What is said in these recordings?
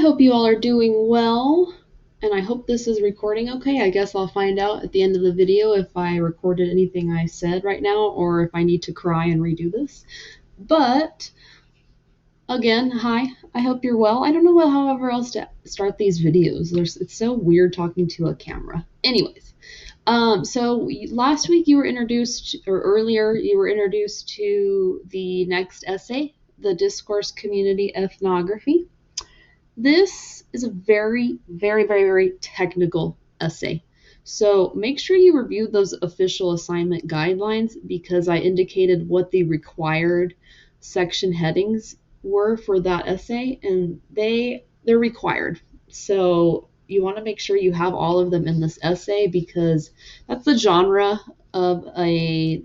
hope you all are doing well, and I hope this is recording okay. I guess I'll find out at the end of the video if I recorded anything I said right now or if I need to cry and redo this. But again, hi, I hope you're well. I don't know however else to start these videos. It's so weird talking to a camera. Anyways, last week you were introduced, or earlier you were introduced to the next essay, the Discourse Community Ethnography. This is a very, very, very, very technical essay. So make sure you review those official assignment guidelines because I indicated what the required section headings were for that essay, and they're required. So you want to make sure you have all of them in this essay because that's the genre of a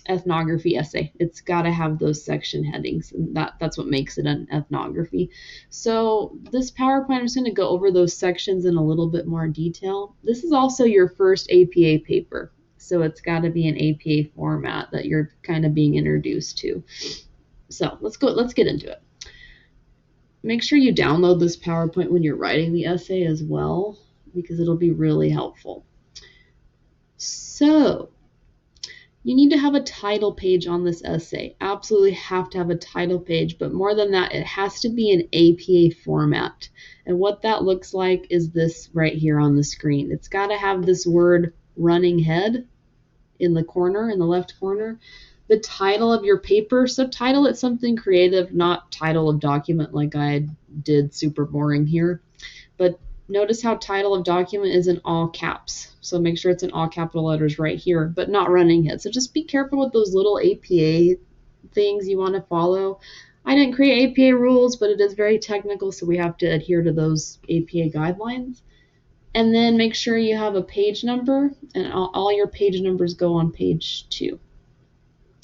ethnography essay. It's got to have those section headings, and that's what makes it an ethnography. So this PowerPoint, I'm just going to go over those sections in a little bit more detail. This is also your first APA paper, so it's got to be an APA format that you're kind of being introduced to. So let's get into it. Make sure you download this PowerPoint when you're writing the essay as well, because it'll be really helpful. So you need to have a title page on this essay. Absolutely have to have a title page, but more than that, it has to be an APA format. And what that looks like is this right here on the screen. It's got to have this word running head in the corner, in the left corner. The title of your paper, subtitle it something creative, not title of document like I did, super boring here. But notice how title of document is in all caps. So make sure it's in all capital letters right here, but not running head. So just be careful with those little APA things you want to follow. I didn't create APA rules, but it is very technical, so we have to adhere to those APA guidelines. And then make sure you have a page number, and all your page numbers go on page 2.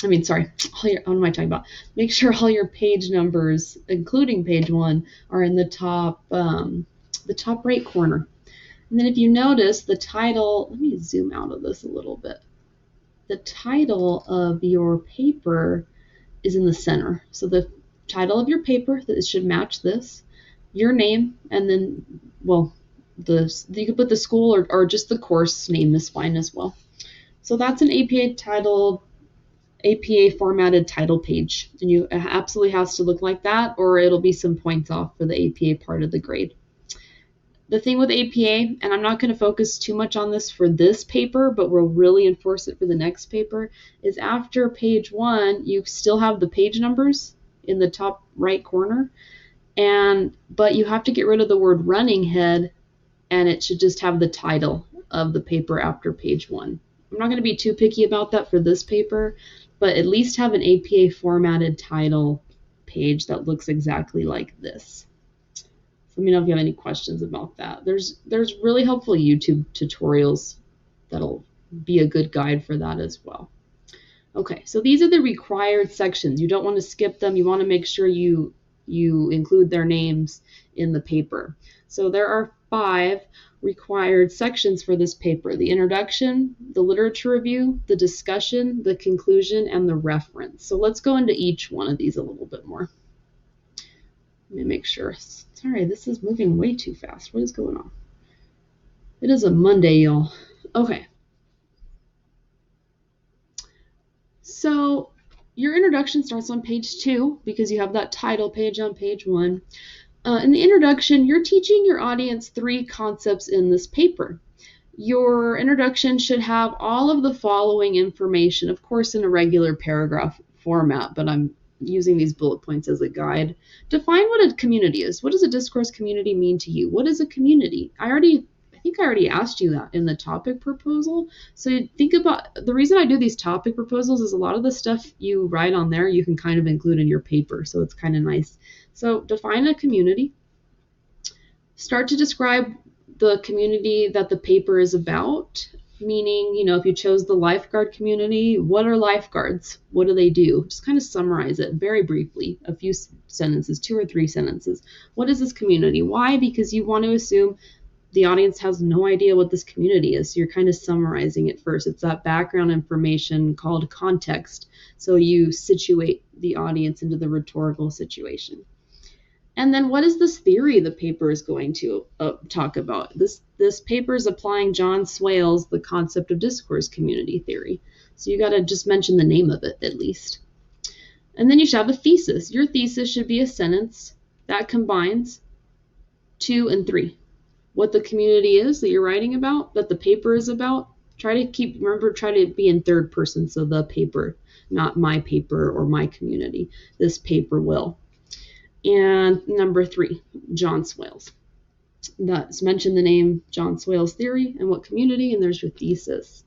What am I talking about? Make sure all your page numbers, including page 1, are in the top right corner. And then if you notice the title, let me zoom out of this a little bit. The title of your paper is in the center. So the title of your paper, that should match this, your name, and then, well, you could put the school or just the course name is fine as well. So that's an APA formatted title page, and it absolutely has to look like that, or it'll be some points off for the APA part of the grade. The thing with APA, and I'm not going to focus too much on this for this paper, but we'll really enforce it for the next paper, is after page 1, you still have the page numbers in the top right corner, but you have to get rid of the word running head, and it should just have the title of the paper after page 1. I'm not going to be too picky about that for this paper, but at least have an APA formatted title page that looks exactly like this. So let me know if you have any questions about that. There's really helpful YouTube tutorials that'll be a good guide for that as well. Okay, so these are the required sections. You don't want to skip them. You want to make sure you include their names in the paper. So there are 5 required sections for this paper: the introduction, the literature review, the discussion, the conclusion, and the reference. So let's go into each one of these a little bit more. Let me make sure. Sorry, this is moving way too fast. What is going on? It is a Monday, y'all. Okay. So your introduction starts on page 2 because you have that title page on page 1. In the introduction, you're teaching your audience 3 concepts in this paper. Your introduction should have all of the following information, of course in a regular paragraph format, but I'm using these bullet points as a guide. Define what a community is. What does a discourse community mean to you? What is a community? I think I already asked you that in the topic proposal. So think about, the reason I do these topic proposals is a lot of the stuff you write on there you can kind of include in your paper, so it's kind of nice. So define a community. Start to describe the community that the paper is about, meaning, if you chose the lifeguard community, what are lifeguards? What do they do? Just kind of summarize it very briefly, a few sentences, 2 or 3 sentences. What is this community? Why? Because you want to assume the audience has no idea what this community is. So you're kind of summarizing it first. It's that background information called context. So you situate the audience into the rhetorical situation. And then what is this theory the paper is going to talk about? This paper is applying John Swale's The Concept of Discourse Community Theory. So you got to just mention the name of it at least. And then you should have a thesis. Your thesis should be a sentence that combines 2 and 3. What the community is that you're writing about, that the paper is about. Try to be in third person, so the paper, not my paper or my community. This paper will. And number 3, John Swale's. That's mention the name John Swale's theory and what community, and there's your thesis.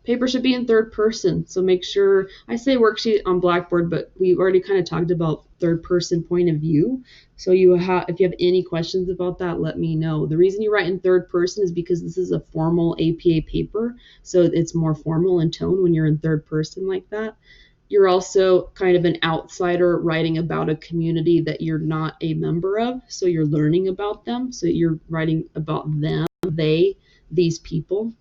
Paper should be in third person, so make sure, I say worksheet on Blackboard, but we've already kind of talked about third person point of view. So if you have any questions about that, let me know. The reason you write in third person is because this is a formal APA paper, so it's more formal in tone when you're in third person like that. You're also kind of an outsider writing about a community that you're not a member of, so you're learning about them. So you're writing about them, these people.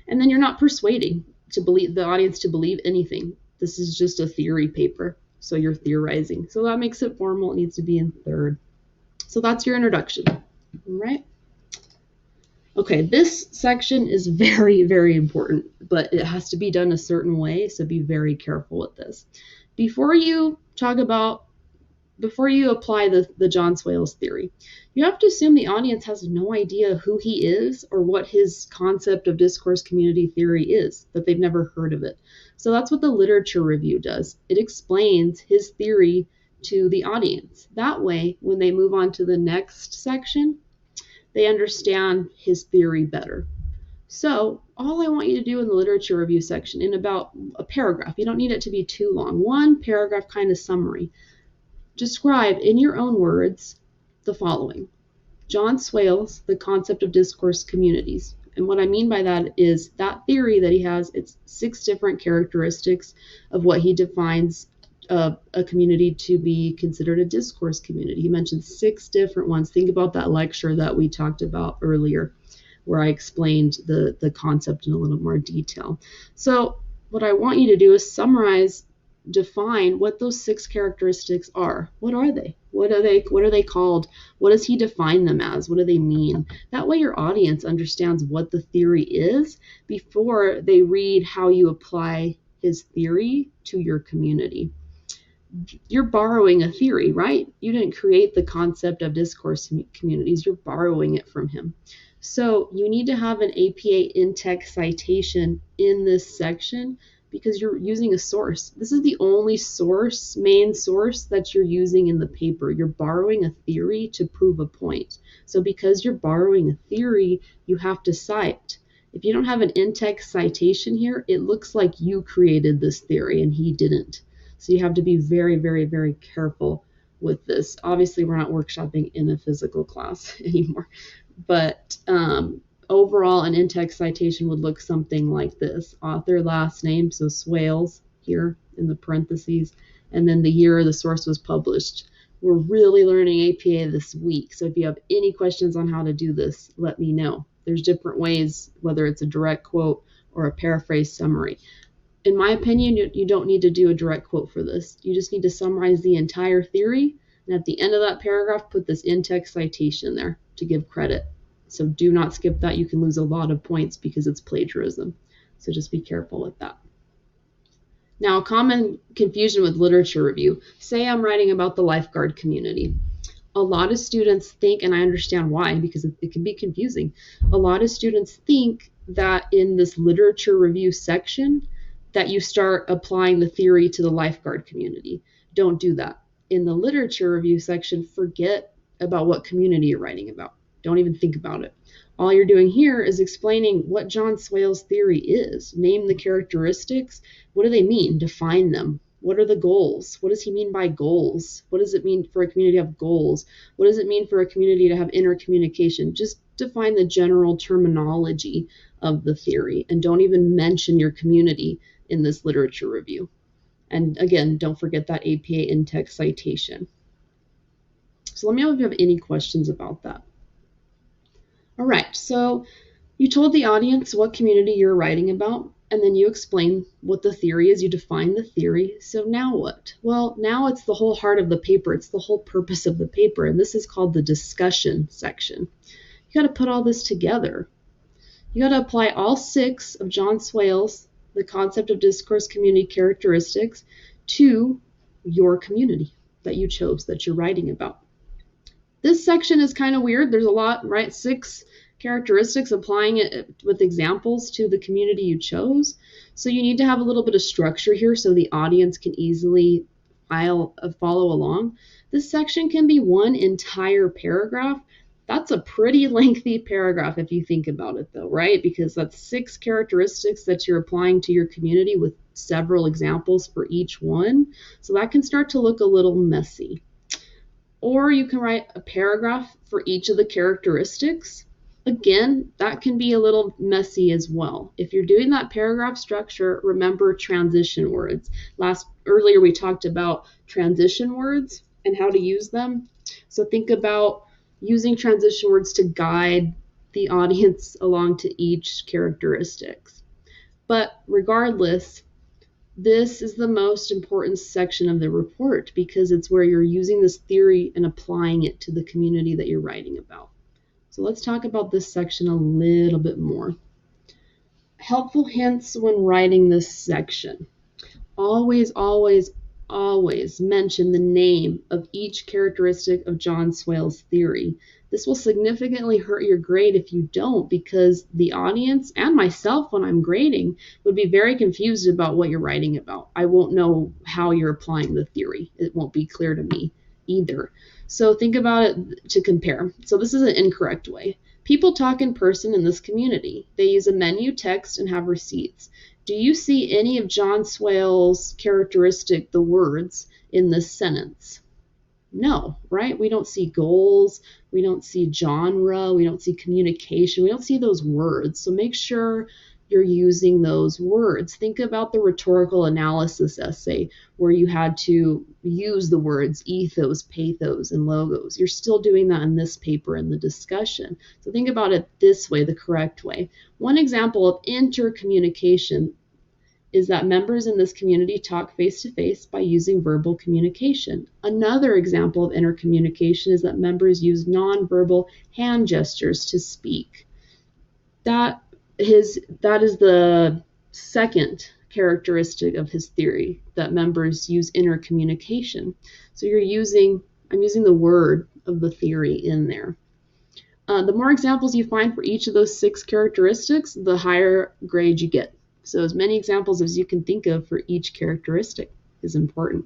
And then you're not persuading the audience to believe anything. This is just a theory paper, so you're theorizing. So that makes it formal. It needs to be in third. So that's your introduction, all right? Okay, this section is very, very important, but it has to be done a certain way, so be very careful with this. Before you apply the John Swale's theory, you have to assume the audience has no idea who he is or what his concept of discourse community theory is, that they've never heard of it. So that's what the literature review does. It explains his theory to the audience. That way, when they move on to the next section, they understand his theory better. So all I want you to do in the literature review section, in about a paragraph, you don't need it to be too long, 1 paragraph kind of summary, describe in your own words the following. John Swale's The Concept of Discourse Communities. And what I mean by that is that theory that he has, it's 6 different characteristics of what he defines a community to be considered a discourse community. He mentioned 6 different ones. Think about that lecture that we talked about earlier, where I explained the concept in a little more detail. So what I want you to do is define what those 6 characteristics are. What are they? What are they called? What does he define them as? What do they mean? That way your audience understands what the theory is before they read how you apply his theory to your community. You're borrowing a theory, right? You didn't create the concept of discourse communities. You're borrowing it from him. So you need to have an APA in-text citation in this section because you're using a source. This is the only main source that you're using in the paper. You're borrowing a theory to prove a point. So because you're borrowing a theory, you have to cite. If you don't have an in-text citation here, it looks like you created this theory and he didn't. So you have to be very, very, very careful with this. Obviously, we're not workshopping in a physical class anymore. But overall, an in-text citation would look something like this. Author, last name, so Swales here in the parentheses, and then the year the source was published. We're really learning APA this week. So if you have any questions on how to do this, let me know. There's different ways, whether it's a direct quote or a paraphrase summary. In my opinion, you don't need to do a direct quote for this. You just need to summarize the entire theory, and at the end of that paragraph, put this in-text citation there to give credit. So do not skip that. You can lose a lot of points because it's plagiarism. So just be careful with that. Now, a common confusion with literature review. Say I'm writing about the lifeguard community. A lot of students think, and I understand why, because it can be confusing. A lot of students think that in this literature review section, that you start applying the theory to the lifeguard community. Don't do that. In the literature review section, forget about what community you're writing about. Don't even think about it. All you're doing here is explaining what John Swale's theory is. Name the characteristics. What do they mean? Define them. What are the goals? What does he mean by goals? What does it mean for a community to have goals? What does it mean for a community to have intercommunication? Just define the general terminology of the theory, and don't even mention your community in this literature review. And again, don't forget that APA in-text citation. So let me know if you have any questions about that. All right, so you told the audience what community you're writing about. And then you explain what the theory is, you define the theory. So now what? Well, now it's the whole heart of the paper. It's the whole purpose of the paper. And this is called the discussion section. You got to put all this together. You got to apply all 6 of John Swale's, the concept of discourse community characteristics, to your community that you chose, that you're writing about. This section is kind of weird. There's a lot, right? 6 characteristics, applying it with examples to the community you chose. So you need to have a little bit of structure here so the audience can easily follow along. This section can be one entire paragraph. That's a pretty lengthy paragraph if you think about it though, right? Because that's 6 characteristics that you're applying to your community with several examples for each one. So that can start to look a little messy. Or you can write a paragraph for each of the characteristics. Again, that can be a little messy as well. If you're doing that paragraph structure, remember transition words. Earlier we talked about transition words and how to use them. So think about using transition words to guide the audience along to each characteristics. But regardless, this is the most important section of the report because it's where you're using this theory and applying it to the community that you're writing about. So let's talk about this section a little bit more. Helpful hints when writing this section. Always, always, always mention the name of each characteristic of John Swale's theory. This will significantly hurt your grade if you don't, because the audience and myself when I'm grading would be very confused about what you're writing about. I won't know how you're applying the theory. It won't be clear to me either. So think about it to compare. So this is an incorrect way. People talk in person in this community. They use a menu, text, and have receipts. Do you see any of John Swale's characteristic, the words, in this sentence? No, right? We don't see goals. We don't see genre. We don't see communication. We don't see those words. So make sure you're using those words. Think about the rhetorical analysis essay where you had to use the words ethos, pathos, and logos. You're still doing that in this paper in the discussion. So think about it this way, the correct way. One example of intercommunication is that members in this community talk face-to-face by using verbal communication. Another example of intercommunication is that members use nonverbal hand gestures to speak. That is the second characteristic of his theory, that members use intercommunication. So I'm using the word of the theory in there. The more examples you find for each of those 6 characteristics, the higher grade you get. So as many examples as you can think of for each characteristic is important.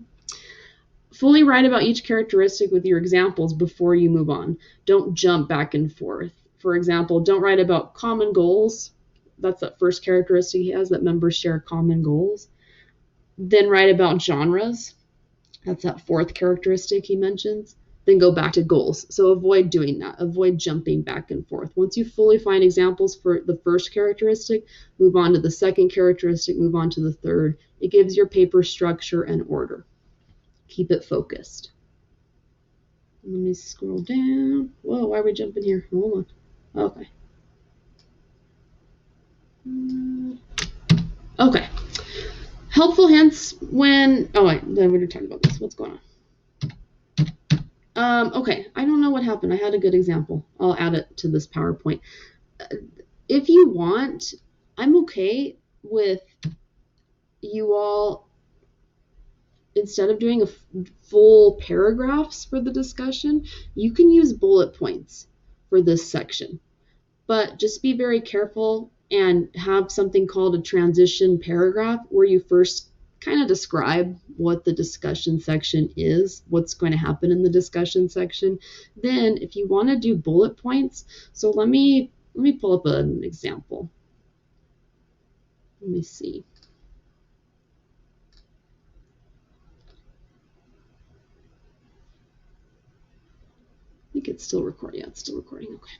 Fully write about each characteristic with your examples before you move on. Don't jump back and forth. For example, don't write about common goals. That's that first characteristic he has, that members share common goals. Then write about genres. That's that 4th characteristic he mentions. Then go back to goals. So avoid doing that. Avoid jumping back and forth. Once you fully find examples for the first characteristic, move on to the second characteristic, move on to the third. It gives your paper structure and order. Keep it focused. Let me scroll down. Whoa, why are we jumping here? Hold on. Okay. Okay. Helpful hints when, oh wait, then we're talking about this. What's going on? Okay, I don't know what happened. I had a good example. I'll add it to this PowerPoint. If you want, I'm okay with you all, instead of doing a full paragraphs for the discussion, you can use bullet points for this section. But just be very careful and have something called a transition paragraph where you first kind of describe what the discussion section is, what's going to happen in the discussion section. Then if you want to do bullet points, so let me pull up an example. Let me see. I think it's still recording. Yeah, it's still recording. Okay.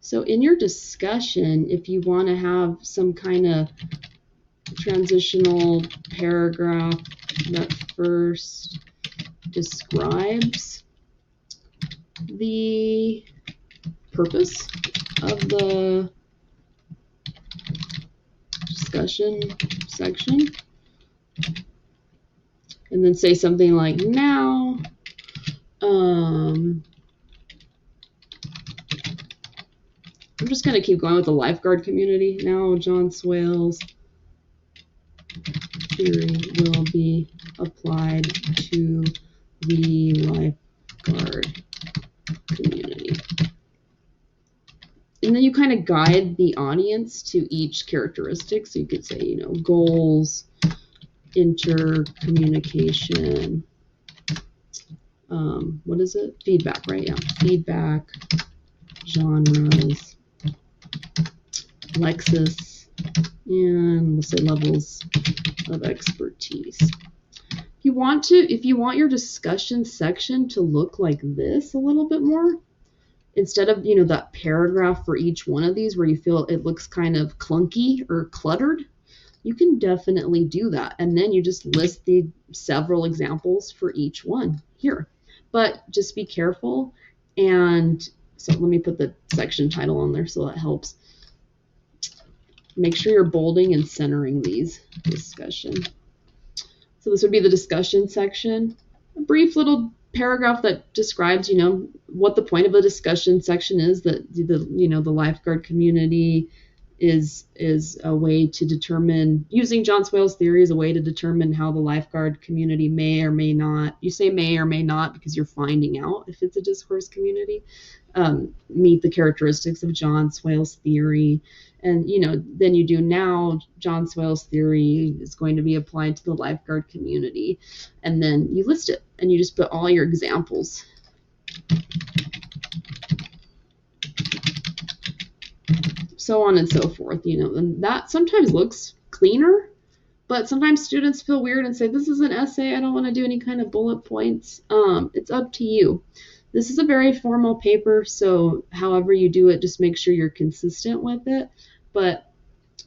So in your discussion, if you want to have some kind of transitional paragraph that first describes the purpose of the discussion section. And then say something like, now, I'm just going to keep going with the lifeguard community. Now, John Swales' theory will be applied to the lifeguard community. And then you kind of guide the audience to each characteristic. So you could say, you know, goals, intercommunication, what is it? Feedback, right? Yeah, feedback, genres, Lexis, and we'll say levels of expertise. If you want your discussion section to look like this a little bit more, instead of, you know, that paragraph for each one of these where you feel it looks kind of clunky or cluttered, you can definitely do that. And then you just list the several examples for each one here. But just be careful. And so let me put the section title on there so that helps. Make sure you're bolding and centering these. Discussion. So this would be the discussion section. A brief little paragraph that describes, you know, what the point of a discussion section is, that the lifeguard community is a way to determine, using John Swales' theory as a way to determine how the lifeguard community may or may not, you say may or may not because you're finding out if it's a discourse community, meet the characteristics of John Swales' theory. And, you know, then you do, now John Swales' theory is going to be applied to the lifeguard community. And then you list it and you just put all your examples. So on and so forth, you know, and that sometimes looks cleaner, but sometimes students feel weird and say, this is an essay, I don't want to do any kind of bullet points. It's up to you. This is a very formal paper, so however you do it, just make sure you're consistent with it. But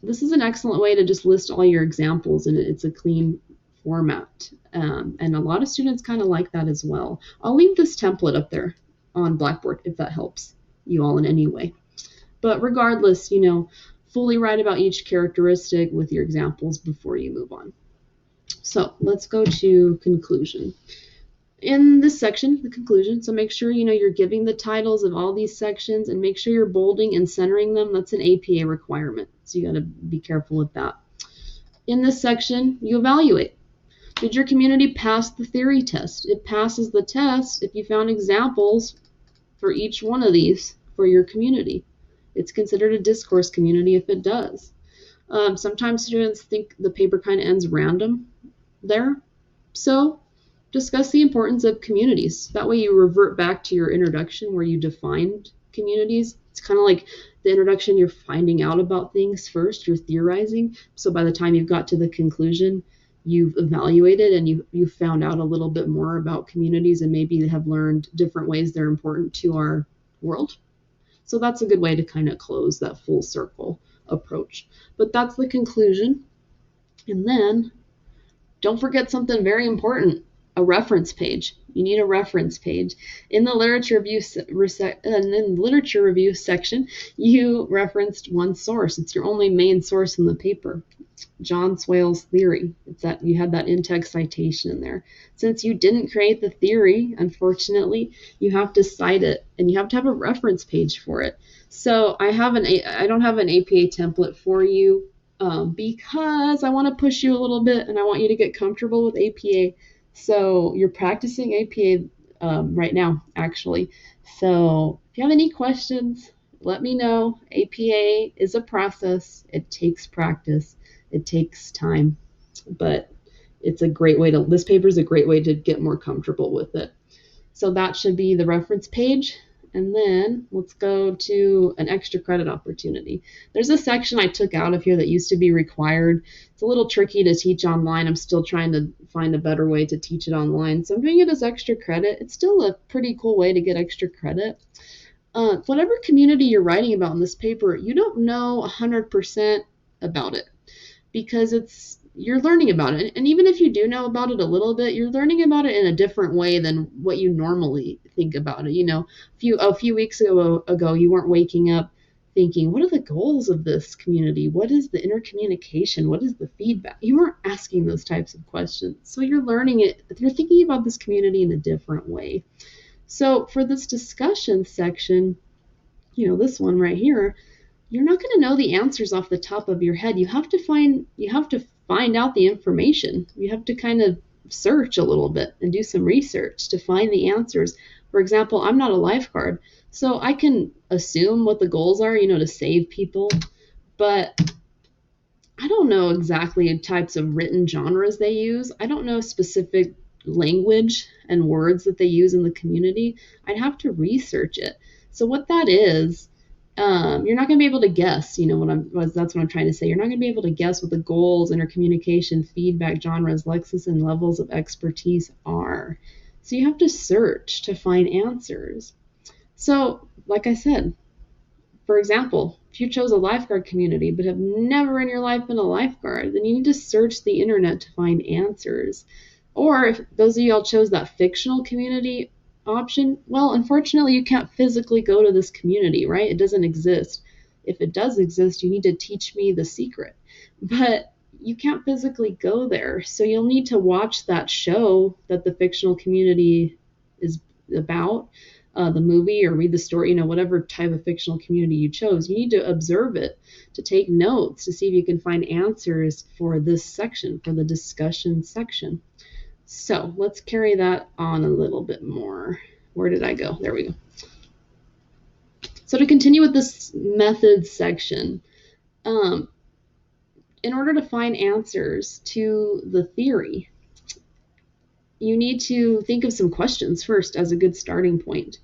this is an excellent way to just list all your examples, and it's a clean format. And a lot of students kind of like that as well. I'll leave this template up there on Blackboard if that helps you all in any way. But regardless, you know, fully write about each characteristic with your examples before you move on. So let's go to conclusion. In this section, the conclusion, so make sure, you know, you're giving the titles of all these sections and make sure you're bolding and centering them. That's an APA requirement, so you got to be careful with that. In this section, you evaluate. Did your community pass the theory test? It passes the test if you found examples for each one of these for your community. It's considered a discourse community if it does. Sometimes students think the paper kind of ends random there. So discuss the importance of communities. That way you revert back to your introduction where you defined communities. It's kind of like the introduction, you're finding out about things first, you're theorizing. So by the time you've got to the conclusion, you've evaluated and you found out a little bit more about communities and maybe have learned different ways they're important to our world. So that's a good way to kind of close that full circle approach. But that's the conclusion. And then don't forget something very important, a reference page. You need a reference page. In the literature review section, you referenced one source. It's your only main source in the paper. John Swales' theory. It's that you had that in-text citation in there. Since you didn't create the theory, unfortunately, you have to cite it and you have to have a reference page for it. So I don't have an APA template for you because I want to push you a little bit and I want you to get comfortable with APA. So you're practicing APA right now, actually. So if you have any questions, let me know. APA is a process. It takes practice. It takes time, but it's a great way this paper is a great way to get more comfortable with it. So that should be the reference page. And then let's go to an extra credit opportunity. There's a section I took out of here that used to be required. It's a little tricky to teach online. I'm still trying to find a better way to teach it online. So I'm doing it as extra credit. It's still a pretty cool way to get extra credit. Whatever community you're writing about in this paper, you don't know 100% about it because you're learning about it. And even if you do know about it a little bit, you're learning about it in a different way than what you normally think about it. You know, a few weeks ago, you weren't waking up thinking, what are the goals of this community? What is the intercommunication? What is the feedback? You weren't asking those types of questions. So you're learning it, you're thinking about this community in a different way. So for this discussion section, this one right here, you're not going to know the answers off the top of your head. You have to find out the information. You have to kind of search a little bit and do some research to find the answers. For example, I'm not a lifeguard, so I can assume what the goals are, to save people, but I don't know exactly types of written genres they use. I don't know specific language and words that they use in the community. I'd have to research it. So what that is, you're not going to be able to guess, that's what I'm trying to say. You're not going to be able to guess what the goals, intercommunication, feedback, genres, lexis, and levels of expertise are. So you have to search to find answers. So, like I said, for example, if you chose a lifeguard community but have never in your life been a lifeguard, then you need to search the internet to find answers. Or if those of y'all chose that fictional community option, well, unfortunately, you can't physically go to this community, right? It doesn't exist. If it does exist, you need to teach me the secret. But you can't physically go there. So you'll need to watch that show that the fictional community is about, the movie, or read the story, whatever type of fictional community you chose. You need to observe it, to take notes, to see if you can find answers for this section, for the discussion section. So let's carry that on a little bit more. Where did I go? There we go. So to continue with this methods section, in order to find answers to the theory, you need to think of some questions first as a good starting point.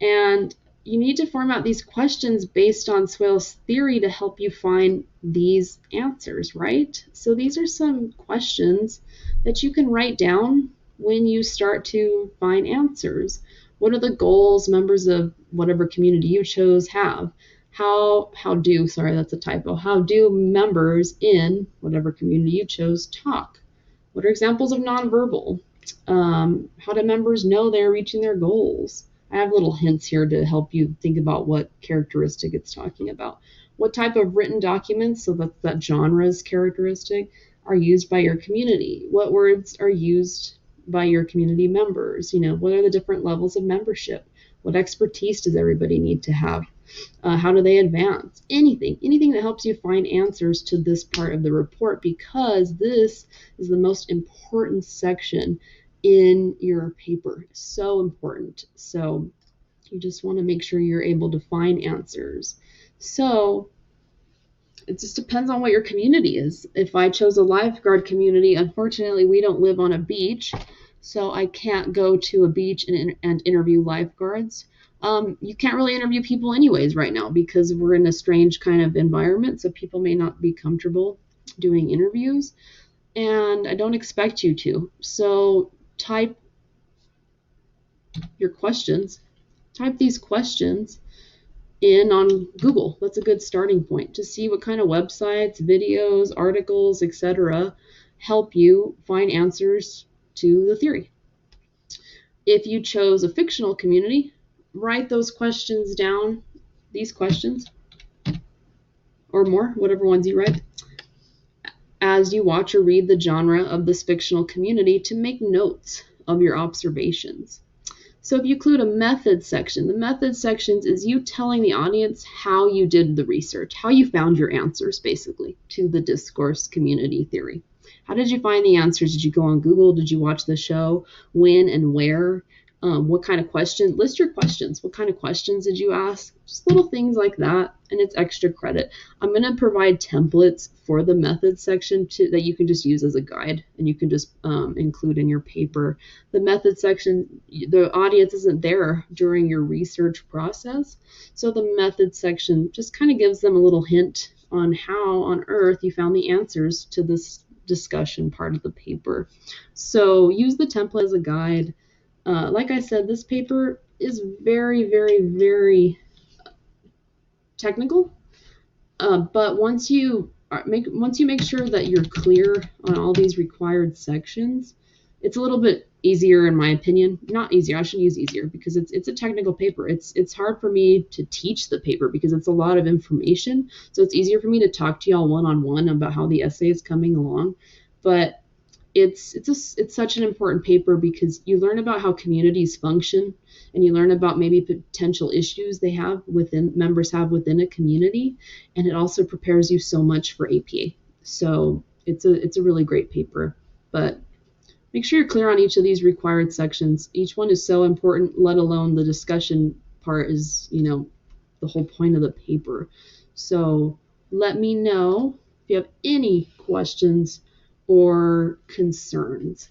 And you need to format these questions based on Swale's theory to help you find these answers, right? So these are some questions that you can write down when you start to find answers. What are the goals members of whatever community you chose have? How do members in whatever community you chose talk? What are examples of nonverbal? How do members know they're reaching their goals? I have little hints here to help you think about what characteristic it's talking about. What type of written documents, so that's that genre's characteristic, are used by your community? What words are used by your community members? What are the different levels of membership? What expertise does everybody need to have? How do they advance? Anything that helps you find answers to this part of the report, because this is the most important section in your paper. So important. So you just want to make sure you're able to find answers. So it just depends on what your community is. If I chose a lifeguard community, unfortunately, we don't live on a beach, so I can't go to a beach and interview lifeguards. You can't really interview people anyways right now because we're in a strange kind of environment, so people may not be comfortable doing interviews, and I don't expect you to. So type your questions, type these questions in on Google. That's a good starting point to see what kind of websites, videos, articles, etc. help you find answers to the theory. If you chose a fictional community, write those questions down, these questions, or more, whatever ones you write, as you watch or read the genre of this fictional community to make notes of your observations. So if you include a method section, the method sections is you telling the audience how you did the research, how you found your answers, basically, to the discourse community theory. How did you find the answers? Did you go on Google? Did you watch the show? When and where? What kind of questions? List your questions. What kind of questions did you ask? Just little things like that, and it's extra credit. I'm going to provide templates for the method section that you can just use as a guide, and you can just include in your paper. The method section, the audience isn't there during your research process, so the method section just kind of gives them a little hint on how on earth you found the answers to this discussion part of the paper. So use the template as a guide. Like I said, this paper is very, very, very technical, but once you make sure that you're clear on all these required sections, it's a little bit easier in my opinion. Not easier, I shouldn't use easier because it's a technical paper. It's hard for me to teach the paper because it's a lot of information. So it's easier for me to talk to y'all one-on-one about how the essay is coming along. But it's such an important paper because you learn about how communities function, and you learn about maybe potential issues members have within a community, and it also prepares you so much for APA. So it's a really great paper. But make sure you're clear on each of these required sections. Each one is so important, let alone the discussion part is, the whole point of the paper. So let me know if you have any questions or concerns.